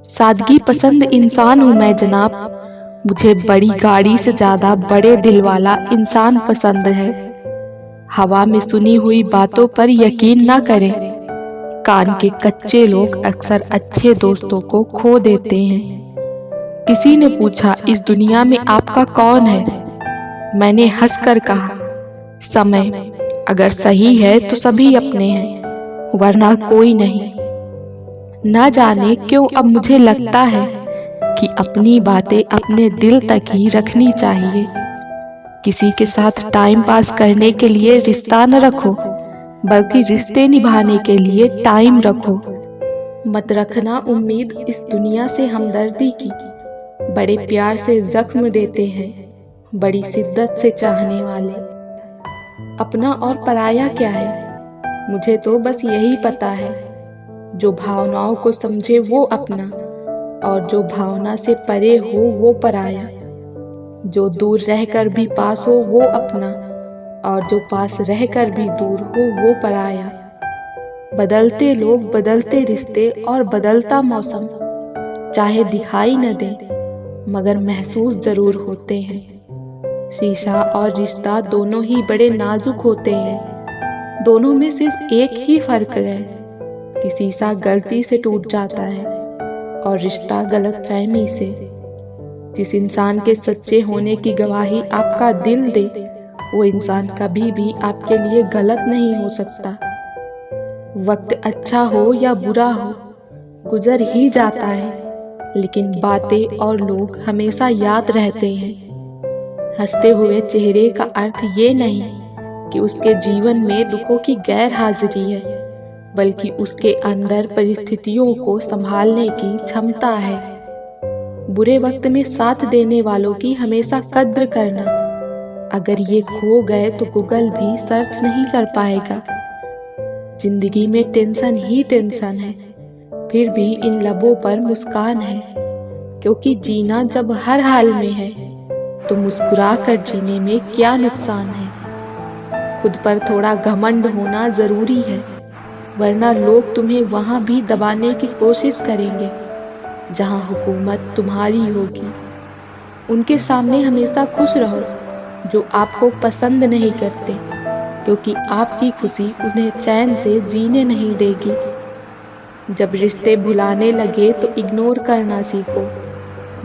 सादगी पसंद इंसान हूँ मैं जनाब। मुझे बड़ी गाड़ी से ज्यादा बड़े दिल वाला इंसान पसंद है। हवा में सुनी हुई बातों पर यकीन ना करें। कान के कच्चे लोग अक्सर अच्छे दोस्तों को खो देते हैं। किसी ने पूछा, इस दुनिया में आपका कौन है? मैंने हंसकर कहा, समय। अगर सही है तो सभी अपने हैं, वरना कोई नहीं। ना जाने क्यों अब मुझे लगता है कि अपनी बातें अपने दिल तक ही रखनी चाहिए। किसी के साथ टाइम पास करने के लिए रिश्ता न रखो, बल्कि रिश्ते निभाने के लिए टाइम रखो। मत रखना उम्मीद इस दुनिया से हमदर्दी की। बड़े प्यार से जख्म देते हैं बड़ी शिद्दत से चाहने वाले। अपना और पराया क्या है, मुझे तो बस यही पता है। जो भावनाओं को समझे वो अपना, और जो भावना से परे हो वो पराया। जो दूर रहकर भी पास हो वो अपना, और जो पास रहकर भी दूर हो वो पराया। बदलते लोग, बदलते रिश्ते और बदलता मौसम, चाहे दिखाई न दे मगर महसूस जरूर होते हैं। शीशा और रिश्ता दोनों ही बड़े नाजुक होते हैं। दोनों में सिर्फ एक ही फर्क है कि शीशा गलती से टूट जाता है और रिश्ता गलतफहमी से। जिस इंसान के सच्चे होने की गवाही आपका दिल दे, वो इंसान कभी भी आपके लिए गलत नहीं हो सकता। वक्त अच्छा हो या बुरा हो, गुजर ही जाता है, लेकिन बातें और लोग हमेशा याद रहते हैं। हंसते हुए चेहरे का अर्थ ये नहीं कि उसके जीवन में दुखों की गैर हाजिरी है, बल्कि उसके अंदर परिस्थितियों को संभालने की क्षमता है। बुरे वक्त में साथ देने वालों की हमेशा कद्र करना। अगर ये खो गए तो गूगल भी सर्च नहीं कर पाएगा। जिंदगी में टेंशन ही टेंशन है, फिर भी इन लबों पर मुस्कान है। क्योंकि जीना जब हर हाल में है, तो मुस्कुरा कर जीने में क्या नुकसान है। खुद पर थोड़ा घमंड होना जरूरी है, वरना लोग तुम्हें वहां भी दबाने की कोशिश करेंगे जहां हुकूमत तुम्हारी होगी। उनके सामने हमेशा खुश रहो जो आपको पसंद नहीं करते, क्योंकि आपकी खुशी उन्हें चैन से जीने नहीं देगी। जब रिश्ते भुलाने लगे तो इग्नोर करना सीखो,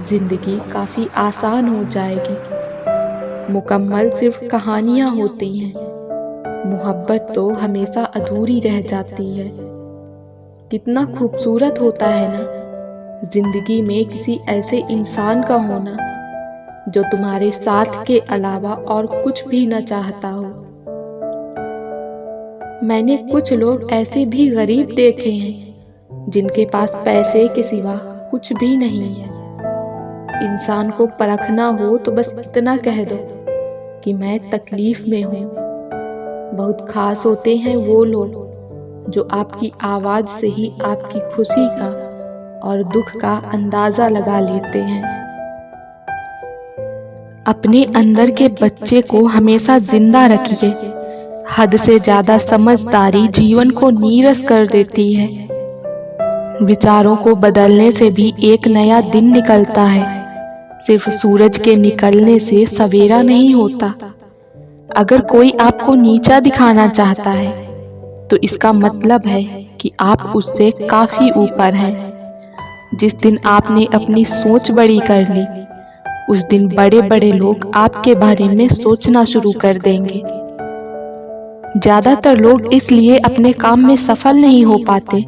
जिंदगी काफी आसान हो जाएगी। मुकम्मल सिर्फ कहानियां होती हैं, मोहब्बत तो हमेशा अधूरी रह जाती है। कितना खूबसूरत होता है ना जिंदगी में किसी ऐसे इंसान का होना जो तुम्हारे साथ के अलावा और कुछ भी न चाहता हो। मैंने कुछ लोग ऐसे भी गरीब देखे हैं जिनके पास पैसे के सिवा कुछ भी नहीं है। इंसान को परखना हो तो बस इतना कह दो कि मैं तकलीफ में हूँ। बहुत खास होते हैं वो लोग जो आपकी आवाज से ही आपकी खुशी का और दुख का अंदाजा लगा लेते हैं। अपने अंदर के बच्चे को हमेशा जिंदा रखिए। हद से ज्यादा समझदारी जीवन को नीरस कर देती है। विचारों को बदलने से भी एक नया दिन निकलता है। सिर्फ सूरज के निकलने से सवेरा नहीं होता। अगर कोई आपको नीचा दिखाना चाहता है तो इसका मतलब है कि आप उससे काफी ऊपर हैं। जिस दिन आपने अपनी सोच बड़ी कर ली, उस दिन बड़े बड़े लोग आपके बारे में सोचना शुरू कर देंगे। ज्यादातर लोग इसलिए अपने काम में सफल नहीं हो पाते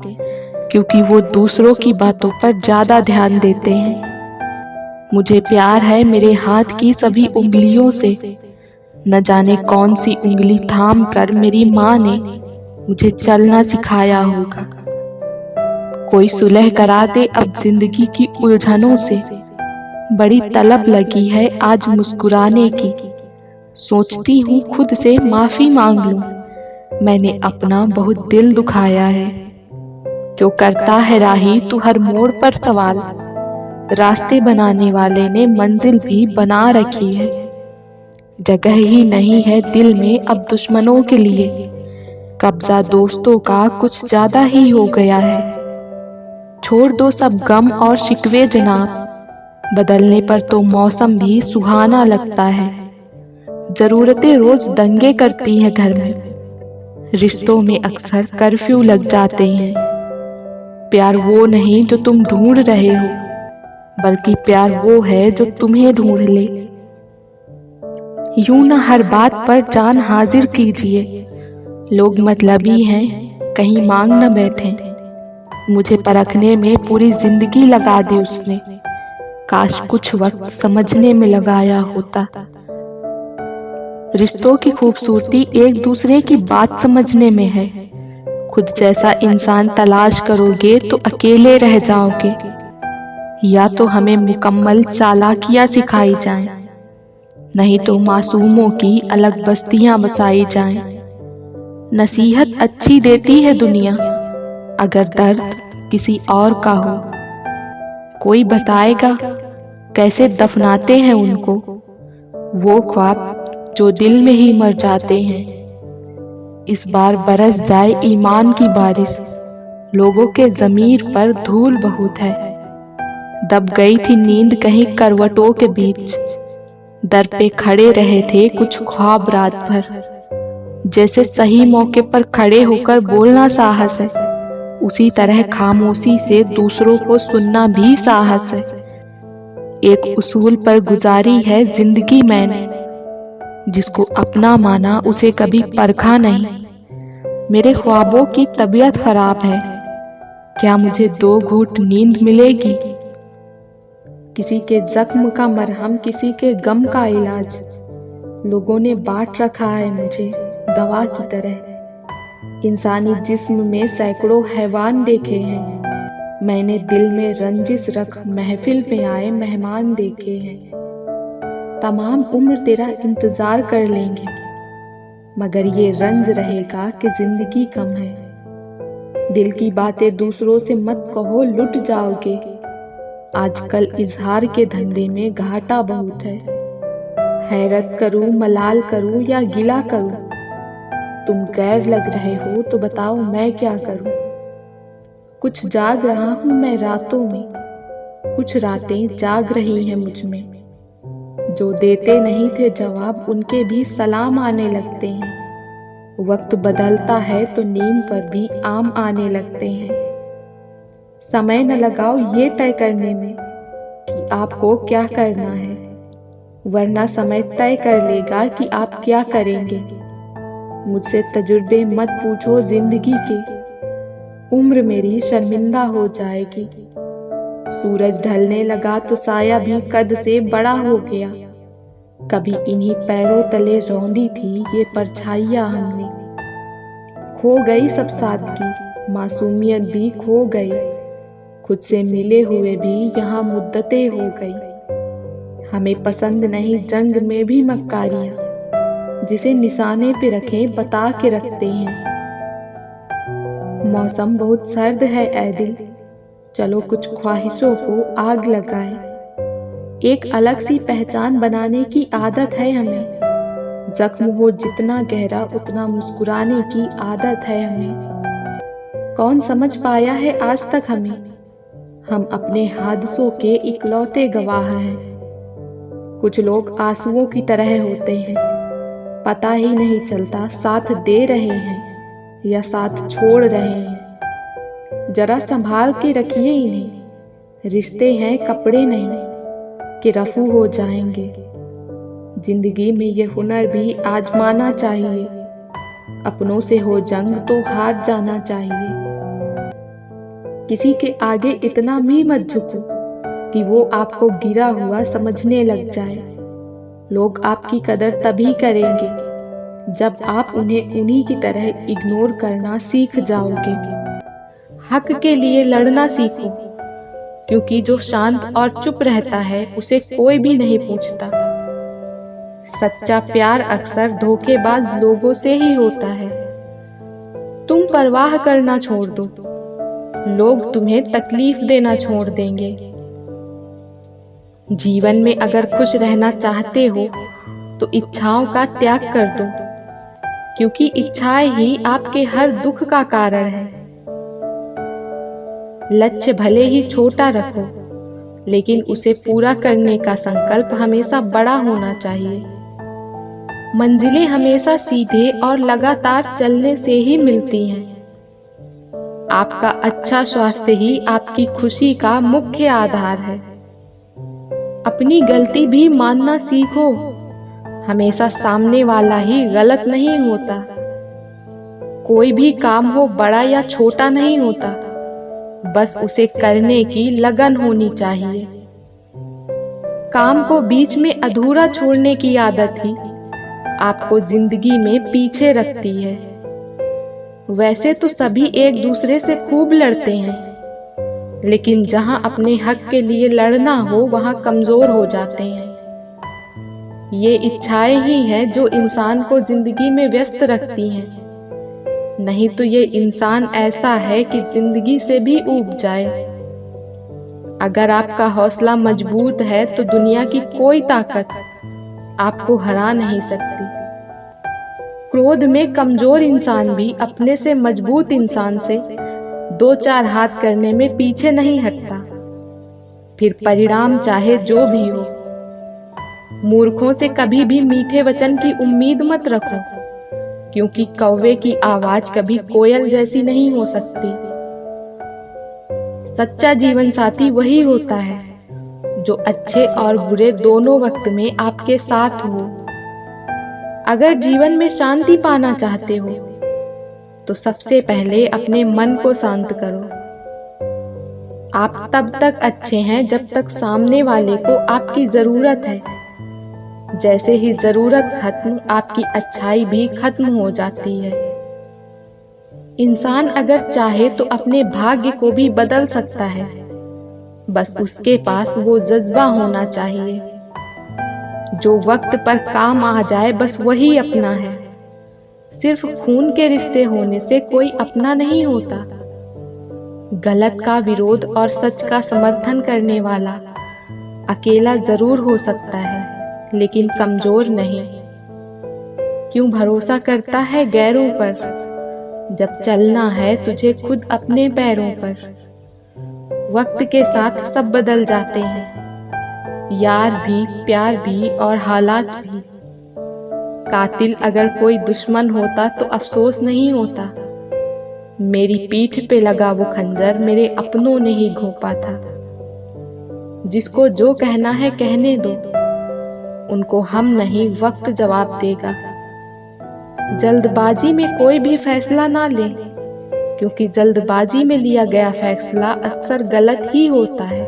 क्योंकि वो दूसरों की बातों पर ज्यादा ध्यान देते हैं। मुझे प्यार है मेरे हाथ की सभी उंगलियों से। न जाने कौन सी उंगली थाम कर मेरी माँ ने मुझे चलना सिखाया होगा। कोई सुलह करा दे अब जिंदगी की उलझनों से। बड़ी तलब लगी है आज मुस्कुराने की। सोचती हूँ खुद से माफी मांग लूं, मैंने अपना बहुत दिल दुखाया है। क्यों करता है राही तू हर मोड़ पर सवाल, रास्ते बनाने वाले ने मंजिल भी बना रखी है। जगह ही नहीं है दिल में अब दुश्मनों के लिए, कब्जा दोस्तों का कुछ ज्यादा ही हो गया है। छोड़ दो सब गम और शिकवे जनाब, बदलने पर तो मौसम भी सुहाना लगता है। जरूरतें रोज दंगे करती हैं घर में, रिश्तों में अक्सर कर्फ्यू लग जाते हैं। प्यार वो नहीं जो तुम ढूंढ रहे हो, बल्कि प्यार वो है जो तुम्हें ढूंढ ले। यूं न हर बात पर जान हाजिर कीजिए, लोग मतलबी हैं, कहीं मांग न बैठे। मुझे परखने में पूरी जिंदगी लगा दी उसने, काश कुछ वक्त समझने में लगाया होता। रिश्तों की खूबसूरती एक दूसरे की बात समझने में है। खुद जैसा इंसान तलाश करोगे तो अकेले रह जाओगे। या तो हमें मुकम्मल चालाकियां सिखाई जाएं, नहीं तो मासूमों की अलग बस्तियां बसाई जाएं। नसीहत अच्छी देती है दुनिया, अगर दर्द किसी और का हो। कोई बताएगा कैसे दफनाते हैं उनको, वो ख्वाब जो दिल में ही मर जाते हैं। इस बार बरस जाए ईमान की बारिश, लोगों के ज़मीर पर धूल बहुत है। दब गई थी नींद कहीं करवटों के बीच, दर पे खड़े रहे थे कुछ ख्वाब रात भर। जैसे सही मौके पर खड़े होकर बोलना साहस है, उसी तरह खामोशी से दूसरों को सुनना भी साहस है। एक उसूल पर गुजारी है जिंदगी मैंने, जिसको अपना माना उसे कभी परखा नहीं। मेरे ख्वाबों की तबीयत खराब है, क्या मुझे 2 घूंट नींद मिलेगी? किसी के जख्म का मरहम, किसी के गम का इलाज, लोगों ने बांट रखा है मुझे दवा की तरह। इंसानी जिस्म में सैकड़ों हैवान देखे हैं, मैंने दिल में रंजिश रख महफिल में आए मेहमान देखे हैं। तमाम उम्र तेरा इंतजार कर लेंगे, मगर ये रंज रहेगा कि जिंदगी कम है। दिल की बातें दूसरों से मत कहो, लुट जाओगे। आजकल इजहार के धंधे में घाटा बहुत है। हैरत करूं, मलाल करूं या गिला करूं, तुम गैर लग रहे हो तो बताओ मैं क्या करूं। कुछ जाग रहा हूं मैं रातों में, कुछ रातें जाग रही हैं मुझ में। जो देते नहीं थे जवाब, उनके भी सलाम आने लगते हैं। वक्त बदलता है तो नीम पर भी आम आने लगते हैं। समय न लगाओ ये तय करने में कि आपको क्या करना है, वरना समय तय कर लेगा कि आप क्या करेंगे। मुझसे तजुर्बे मत पूछो जिंदगी के, उम्र मेरी शर्मिंदा हो जाएगी। सूरज ढलने लगा तो साया भी कद से बड़ा हो गया। कभी इन्हीं पैरों तले रौंदी थी ये परछाइयां हमने। खो गई सब सादगी, मासूमियत भी खो गई। खुद से मिले हुए भी यहाँ मुद्दतें हो गई। हमें पसंद नहीं जंग में भी मक्कारियां, जिसे निशाने पे रखें बता के रखते हैं। मौसम बहुत सर्द है ऐ दिल, चलो कुछ ख्वाहिशों को आग लगाएं। एक अलग सी पहचान बनाने की आदत है हमें। जख्म हो जितना गहरा उतना मुस्कुराने की आदत है हमें। कौन समझ पाया है आज तक हमें, हम अपने हादसों के इकलौते गवाह हैं। कुछ लोग आंसुओं की तरह होते हैं, पता ही नहीं चलता साथ दे रहे हैं या साथ छोड़ रहे हैं। जरा संभाल के रखिए इन्हें, रिश्ते हैं कपड़े नहीं कि रफू हो जाएंगे। जिंदगी में ये हुनर भी आजमाना चाहिए, अपनों से हो जंग तो हार जाना चाहिए। किसी के आगे इतना भी मत झुको कि वो आपको गिरा हुआ समझने लग जाए। लोग आपकी कदर तभी करेंगे जब आप उन्हें उन्हीं की तरह इग्नोर करना सीख जाओगे। हक के लिए लड़ना सीखो, क्योंकि जो शांत और चुप रहता है उसे कोई भी नहीं पूछता। सच्चा प्यार अक्सर धोखेबाज लोगों से ही होता है। तुम परवाह करना छोड़ दो, लोग तुम्हें तकलीफ देना छोड़ देंगे। जीवन में अगर खुश रहना चाहते हो तो इच्छाओं का त्याग कर दो, क्योंकि इच्छाएं ही आपके हर दुख का कारण है। लक्ष्य भले ही छोटा रखो, लेकिन उसे पूरा करने का संकल्प हमेशा बड़ा होना चाहिए। मंजिलें हमेशा सीधे और लगातार चलने से ही मिलती हैं। आपका अच्छा स्वास्थ्य ही आपकी खुशी का मुख्य आधार है। अपनी गलती भी मानना सीखो। हमेशा सामने वाला ही गलत नहीं होता। कोई भी काम हो बड़ा या छोटा नहीं होता, बस उसे करने की लगन होनी चाहिए। काम को बीच में अधूरा छोड़ने की आदत ही आपको जिंदगी में पीछे रखती है। वैसे तो सभी एक दूसरे से खूब लड़ते हैं, लेकिन जहां अपने हक के लिए लड़ना हो वहां कमजोर हो जाते हैं। ये इच्छाएं ही हैं जो इंसान को जिंदगी में व्यस्त रखती हैं। नहीं तो ये इंसान ऐसा है कि जिंदगी से भी ऊब जाए। अगर आपका हौसला मजबूत है तो दुनिया की कोई ताकत आपको हरा नहीं सकती। क्रोध में कमजोर इंसान भी अपने से मजबूत इंसान से 2-4 हाथ करने में पीछे नहीं हटता, फिर परिणाम चाहे जो भी हो। मूर्खों से कभी भी मीठे वचन की उम्मीद मत रखो, क्योंकि कौवे की आवाज कभी कोयल जैसी नहीं हो सकती। सच्चा जीवन साथी वही होता है जो अच्छे और बुरे दोनों वक्त में आपके साथ हो। अगर जीवन में शांति पाना चाहते हो तो सबसे पहले अपने मन को शांत करो। आप तब तक अच्छे हैं जब तक सामने वाले को आपकी जरूरत है। जैसे ही जरूरत खत्म, आपकी अच्छाई भी खत्म हो जाती है। इंसान अगर चाहे तो अपने भाग्य को भी बदल सकता है, बस उसके पास वो जज्बा होना चाहिए। जो वक्त पर काम आ जाए बस वही अपना है। सिर्फ खून के रिश्ते होने से कोई अपना नहीं होता। गलत का विरोध और सच का समर्थन करने वाला अकेला जरूर हो सकता है, लेकिन कमजोर नहीं। क्यों भरोसा करता है गैरों पर, जब चलना है तुझे खुद अपने पैरों पर। वक्त के साथ सब बदल जाते हैं, यार भी, प्यार भी और हालात भी। कातिल अगर कोई दुश्मन होता तो अफसोस नहीं होता। मेरी पीठ पे लगा वो खंजर मेरे अपनों ने ही घोंपा था। जिसको जो कहना है कहने दो, उनको हम नहीं वक्त जवाब देगा। जल्दबाजी में कोई भी फैसला ना ले, क्योंकि जल्दबाजी में लिया गया फैसला अक्सर गलत ही होता है।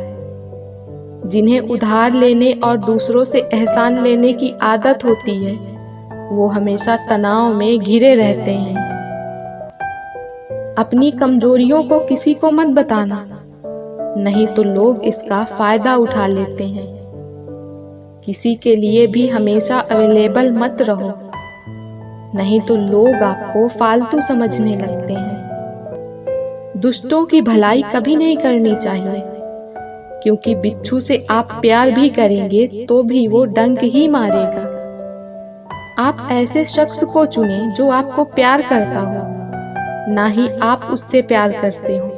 जिन्हें उधार लेने और दूसरों से एहसान लेने की आदत होती है, वो हमेशा तनाव में घिरे रहते हैं। अपनी कमजोरियों को किसी को मत बताना, नहीं तो लोग इसका फायदा उठा लेते हैं। किसी के लिए भी हमेशा अवेलेबल मत रहो, नहीं तो लोग आपको फालतू समझने लगते हैं। दुष्टों की भलाई कभी नहीं करनी चाहिए, क्योंकि बिच्छू से आप प्यार भी करेंगे तो भी वो डंक ही मारेगा। आप ऐसे शख्स को चुनें जो आपको प्यार करता हो, ना ही आप उससे प्यार करते हो।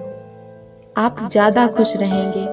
आप ज्यादा खुश रहेंगे।